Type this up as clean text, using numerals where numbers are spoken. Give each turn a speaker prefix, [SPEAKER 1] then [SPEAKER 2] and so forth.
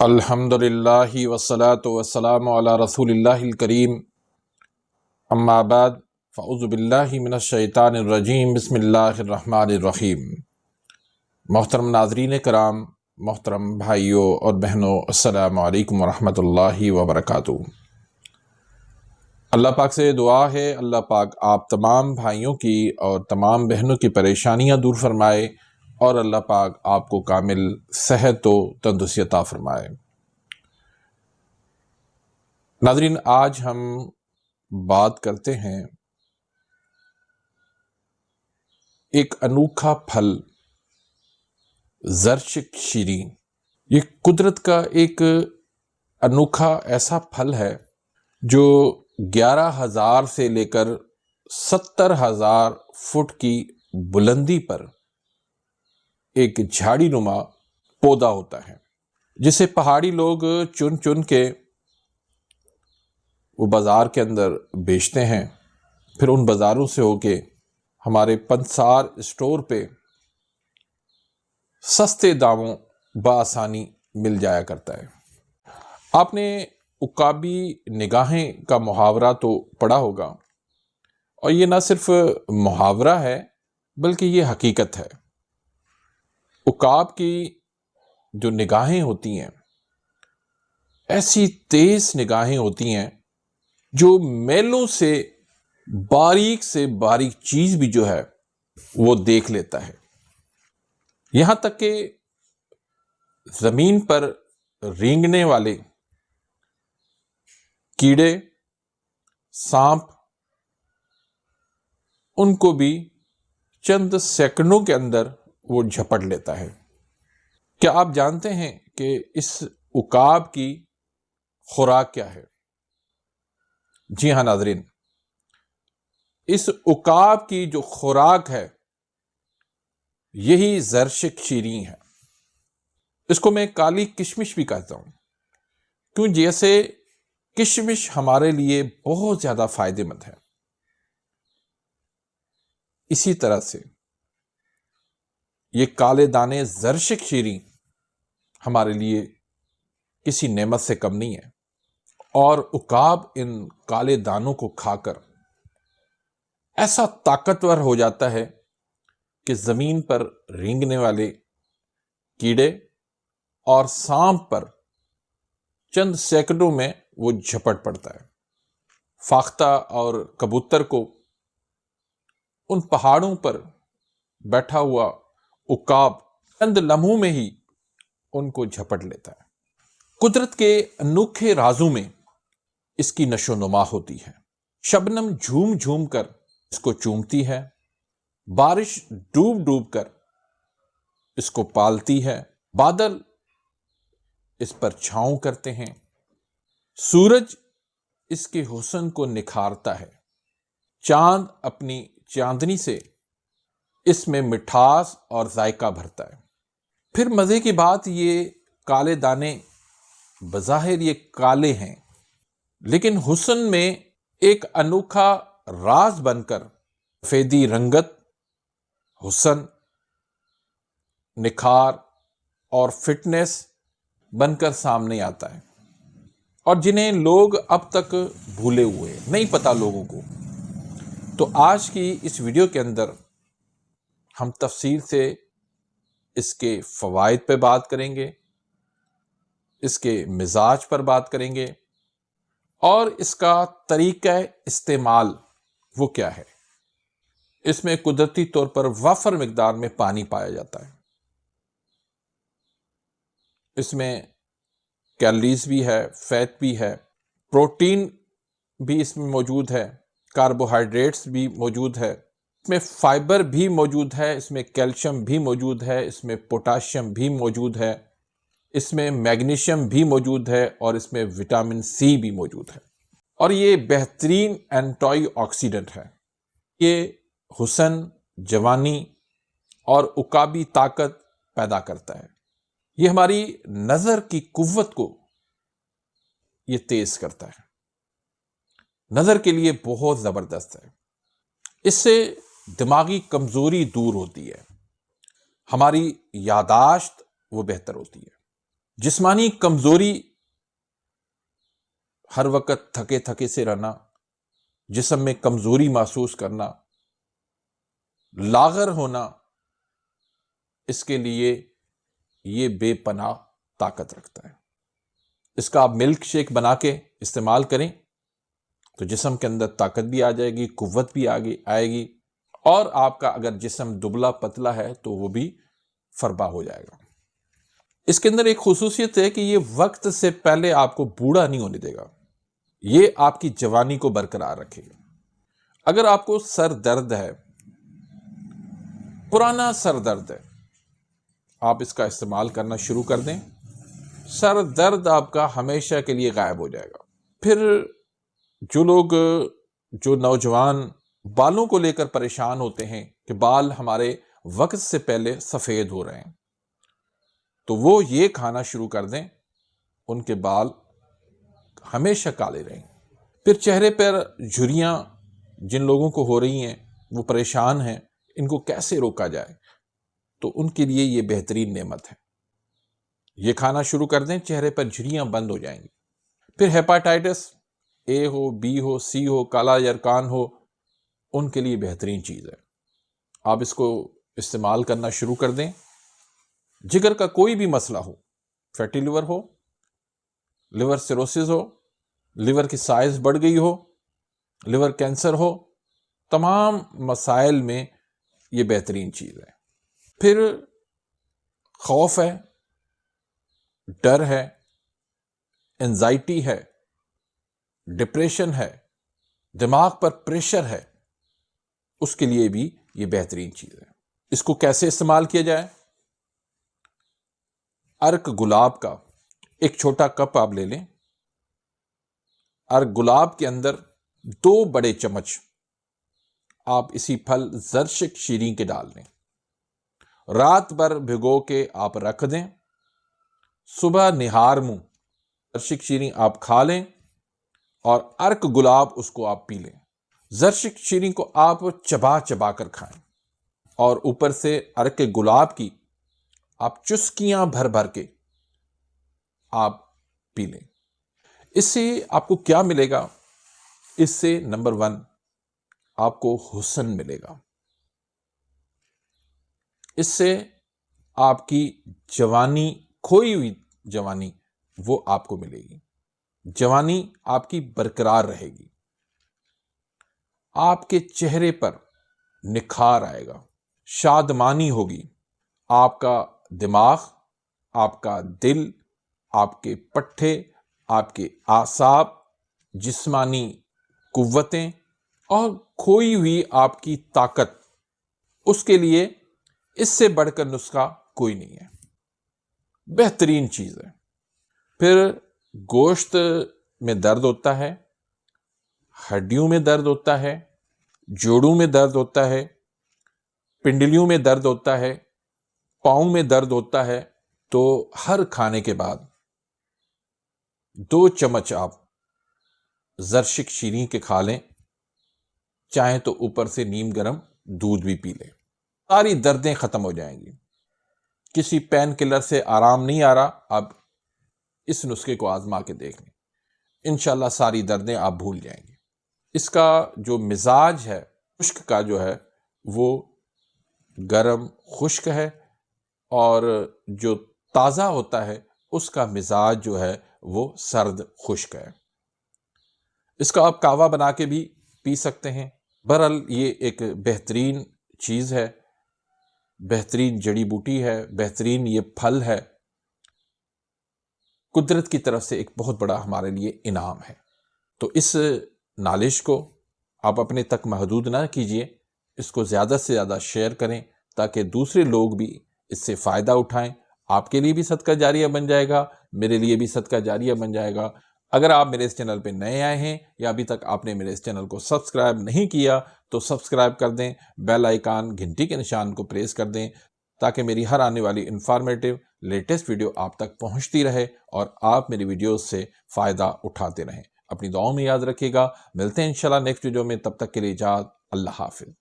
[SPEAKER 1] الحمدللہ والصلاة والسلام علی رسول اللہ الکریم، اما بعد فاعوذ باللہ من الشیطان الرجیم، بسم اللہ الرحمن الرحیم۔ محترم ناظرین کرام، محترم بھائیوں اور بہنوں، السلام علیکم ورحمۃ اللہ وبرکاتہ۔ اللہ پاک سے دعا ہے اللہ پاک آپ تمام بھائیوں کی اور تمام بہنوں کی پریشانیاں دور فرمائے اور اللہ پاک آپ کو کامل صحت و تندرستی عطا فرمائے۔ ناظرین، آج ہم بات کرتے ہیں ایک انوکھا پھل زرشک شیری۔ یہ قدرت کا ایک انوکھا ایسا پھل ہے جو 11,000 سے لے کر 70,000 فٹ کی بلندی پر ایک جھاڑی نما پودا ہوتا ہے، جسے پہاڑی لوگ چن چن کے وہ بازار کے اندر بیچتے ہیں، پھر ان بازاروں سے ہو کے ہمارے پنسار اسٹور پہ سستے داموں بآسانی مل جایا کرتا ہے۔ آپ نے عقابی نگاہیں کا محاورہ تو پڑھا ہوگا، اور یہ نہ صرف محاورہ ہے بلکہ یہ حقیقت ہے۔ عقاب کی جو نگاہیں ہوتی ہیں ایسی تیز نگاہیں ہوتی ہیں جو میلوں سے باریک چیز بھی جو ہے وہ دیکھ لیتا ہے، یہاں تک کہ زمین پر رینگنے والے کیڑے، سانپ، ان کو بھی چند سیکنڈوں کے اندر وہ جھپٹ لیتا ہے۔ کیا آپ جانتے ہیں کہ اس عقاب کی خوراک کیا ہے؟ جی ہاں ناظرین، اس عقاب کی جو خوراک ہے یہی زرشک شیری ہے۔ اس کو میں کالی کشمش بھی کہتا ہوں، کیوں جیسے کشمش ہمارے لیے بہت زیادہ فائدہ مند ہے، اسی طرح سے یہ کالے دانے زرشک شیری ہمارے لیے کسی نعمت سے کم نہیں ہے، اور عقاب ان کالے دانوں کو کھا کر ایسا طاقتور ہو جاتا ہے کہ زمین پر رینگنے والے کیڑے اور سانپ پر چند سیکنڈوں میں وہ جھپٹ پڑتا ہے۔ فاختہ اور کبوتر کو ان پہاڑوں پر بیٹھا ہوا عقاب چند لمحوں میں ہی ان کو جھپٹ لیتا ہے۔ قدرت کے انوکھے رازوں میں اس کی نشو نما ہوتی ہے۔ شبنم جھوم جھوم کر اس کو چومتی ہے، بارش ڈوب ڈوب کر اس کو پالتی ہے، بادل اس پر چھاؤں کرتے ہیں، سورج اس کے حسن کو نکھارتا ہے، چاند اپنی چاندنی سے اس میں مٹھاس اور ذائقہ بھرتا ہے۔ پھر مزے کی بات، یہ کالے دانے بظاہر یہ کالے ہیں، لیکن حسن میں ایک انوکھا راز بن کر سفیدی رنگت، حسن، نکھار اور فٹنس بن کر سامنے آتا ہے، اور جنہیں لوگ اب تک بھولے ہوئے، نہیں پتا لوگوں کو۔ تو آج کی اس ویڈیو کے اندر ہم تفصیل سے اس کے فوائد پہ بات کریں گے، اس کے مزاج پر بات کریں گے، اور اس کا طریقہ استعمال وہ کیا ہے۔ اس میں قدرتی طور پر وافر مقدار میں پانی پایا جاتا ہے، اس میں کیلوریز بھی ہے، فیٹ بھی ہے، پروٹین بھی اس میں موجود ہے، کاربوہائیڈریٹس بھی موجود ہے، اس میں فائبر بھی موجود ہے، اس میں کیلشیم بھی موجود ہے، اس میں پوٹاشیم بھی موجود ہے، اس میں میگنیشیم بھی موجود ہے، اور اس میں وٹامن سی بھی موجود ہے، اور یہ بہترین اینٹی آکسیڈنٹ ہے۔ یہ حسن، جوانی اور عقابی طاقت پیدا کرتا ہے۔ یہ ہماری نظر کی قوت کو یہ تیز کرتا ہے، نظر کے لیے بہت زبردست ہے۔ اس سے دماغی کمزوری دور ہوتی ہے، ہماری یاداشت وہ بہتر ہوتی ہے، جسمانی کمزوری، ہر وقت تھکے تھکے سے رہنا، جسم میں کمزوری محسوس کرنا، لاغر ہونا، اس کے لیے یہ بے پناہ طاقت رکھتا ہے۔ اس کا آپ ملک شیک بنا کے استعمال کریں تو جسم کے اندر طاقت بھی آ جائے گی، قوت بھی آئے گی، اور آپ کا اگر جسم دبلا پتلا ہے تو وہ بھی فربا ہو جائے گا۔ اس کے اندر ایک خصوصیت ہے کہ یہ وقت سے پہلے آپ کو بوڑھا نہیں ہونے دے گا، یہ آپ کی جوانی کو برقرار رکھے گا۔ اگر آپ کو سر درد ہے، پرانا سر درد ہے، آپ اس کا استعمال کرنا شروع کر دیں، سر درد آپ کا ہمیشہ کے لیے غائب ہو جائے گا۔ پھر جو نوجوان بالوں کو لے کر پریشان ہوتے ہیں کہ بال ہمارے وقت سے پہلے سفید ہو رہے ہیں، تو وہ یہ کھانا شروع کر دیں، ان کے بال ہمیشہ کالے رہیں۔ پھر چہرے پر جھریاں جن لوگوں کو ہو رہی ہیں، وہ پریشان ہیں، ان کو کیسے روکا جائے، تو ان کے لیے یہ بہترین نعمت ہے۔ یہ کھانا شروع کر دیں، چہرے پر جھریاں بند ہو جائیں گی۔ پھر ہیپاٹائٹس اے ہو، بی ہو، سی ہو، کالا یرکان ہو، ان کے لیے بہترین چیز ہے، آپ اس کو استعمال کرنا شروع کر دیں۔ جگر کا کوئی بھی مسئلہ ہو، فیٹی لیور ہو، لیور سیروسس ہو، لیور کی سائز بڑھ گئی ہو، لیور کینسر ہو، تمام مسائل میں یہ بہترین چیز ہے۔ پھر خوف ہے، ڈر ہے، انزائٹی ہے، ڈپریشن ہے، دماغ پر پریشر ہے، اس کے لیے بھی یہ بہترین چیز ہے۔ اس کو کیسے استعمال کیا جائے؟ ارک گلاب کا ایک چھوٹا کپ آپ لے لیں، ارک گلاب کے اندر 2 بڑے چمچ آپ اسی پھل زرشک شیریں کے ڈال دیں، رات بھر بھگو کے آپ رکھ دیں، صبح نہار منہ زرشک شیریں آپ کھا لیں، اور ارک گلاب اس کو آپ پی لیں۔ زرشک شیریں کو آپ چبا چبا کر کھائیں، اور اوپر سے ارک گلاب کی آپ چسکیاں بھر بھر کے آپ پی لیں۔ اس سے آپ کو کیا ملے گا؟ اس سے نمبر 1 آپ کو حسن ملے گا، اس سے آپ کی جوانی، کھوئی ہوئی جوانی، وہ آپ کو ملے گی، جوانی آپ کی برقرار رہے گی، آپ کے چہرے پر نکھار آئے گا، شادمانی ہوگی، آپ کا دماغ، آپ کا دل، آپ کے پٹھے، آپ کے اعصاب، جسمانی قوتیں اور کھوئی ہوئی آپ کی طاقت، اس کے لیے اس سے بڑھ کر نسخہ کوئی نہیں ہے، بہترین چیز ہے۔ پھر گوشت میں درد ہوتا ہے، ہڈیوں میں درد ہوتا ہے، جوڑوں میں درد ہوتا ہے، پنڈلیوں میں درد ہوتا ہے، پاؤں میں درد ہوتا ہے، تو ہر کھانے کے بعد 2 چمچ آپ زرشک شیریں کے کھا لیں، چاہیں تو اوپر سے نیم گرم دودھ بھی پی لیں، ساری دردیں ختم ہو جائیں گی۔ کسی پین کلر سے آرام نہیں آ رہا، آپ اس نسخے کو آزما کے دیکھ لیں، انشاءاللہ ساری دردیں آپ بھول جائیں گے۔ اس کا جو مزاج ہے خشک کا، جو ہے وہ گرم خشک ہے، اور جو تازہ ہوتا ہے اس کا مزاج جو ہے وہ سرد خشک ہے۔ اس کا آپ کہوہ بنا کے بھی پی سکتے ہیں۔ بہرحال یہ ایک بہترین چیز ہے، بہترین جڑی بوٹی ہے، بہترین یہ پھل ہے، قدرت کی طرف سے ایک بہت بڑا ہمارے لیے انعام ہے۔ تو اس نالش کو آپ اپنے تک محدود نہ کیجیے، اس کو زیادہ سے زیادہ شیئر کریں تاکہ دوسرے لوگ بھی اس سے فائدہ اٹھائیں۔ آپ کے لیے بھی صدقہ جاریہ بن جائے گا، میرے لیے بھی صدقہ جاریہ بن جائے گا۔ اگر آپ میرے اس چینل پہ نئے آئے ہیں یا ابھی تک آپ نے میرے اس چینل کو سبسکرائب نہیں کیا تو سبسکرائب کر دیں، بیل آئیکن گھنٹی کے نشان کو پریس کر دیں تاکہ میری ہر آنے والی انفارمیٹیو لیٹسٹ ویڈیو آپ تک پہنچتی رہے اور آپ میری ویڈیوز سے فائدہ اٹھاتے رہیں۔ اپنی دعاؤں میں یاد رکھیے گا، ملتے ہیں انشاءاللہ نیکسٹ ویڈیو میں، تب تک کے لیے اجازت، اللہ حافظ۔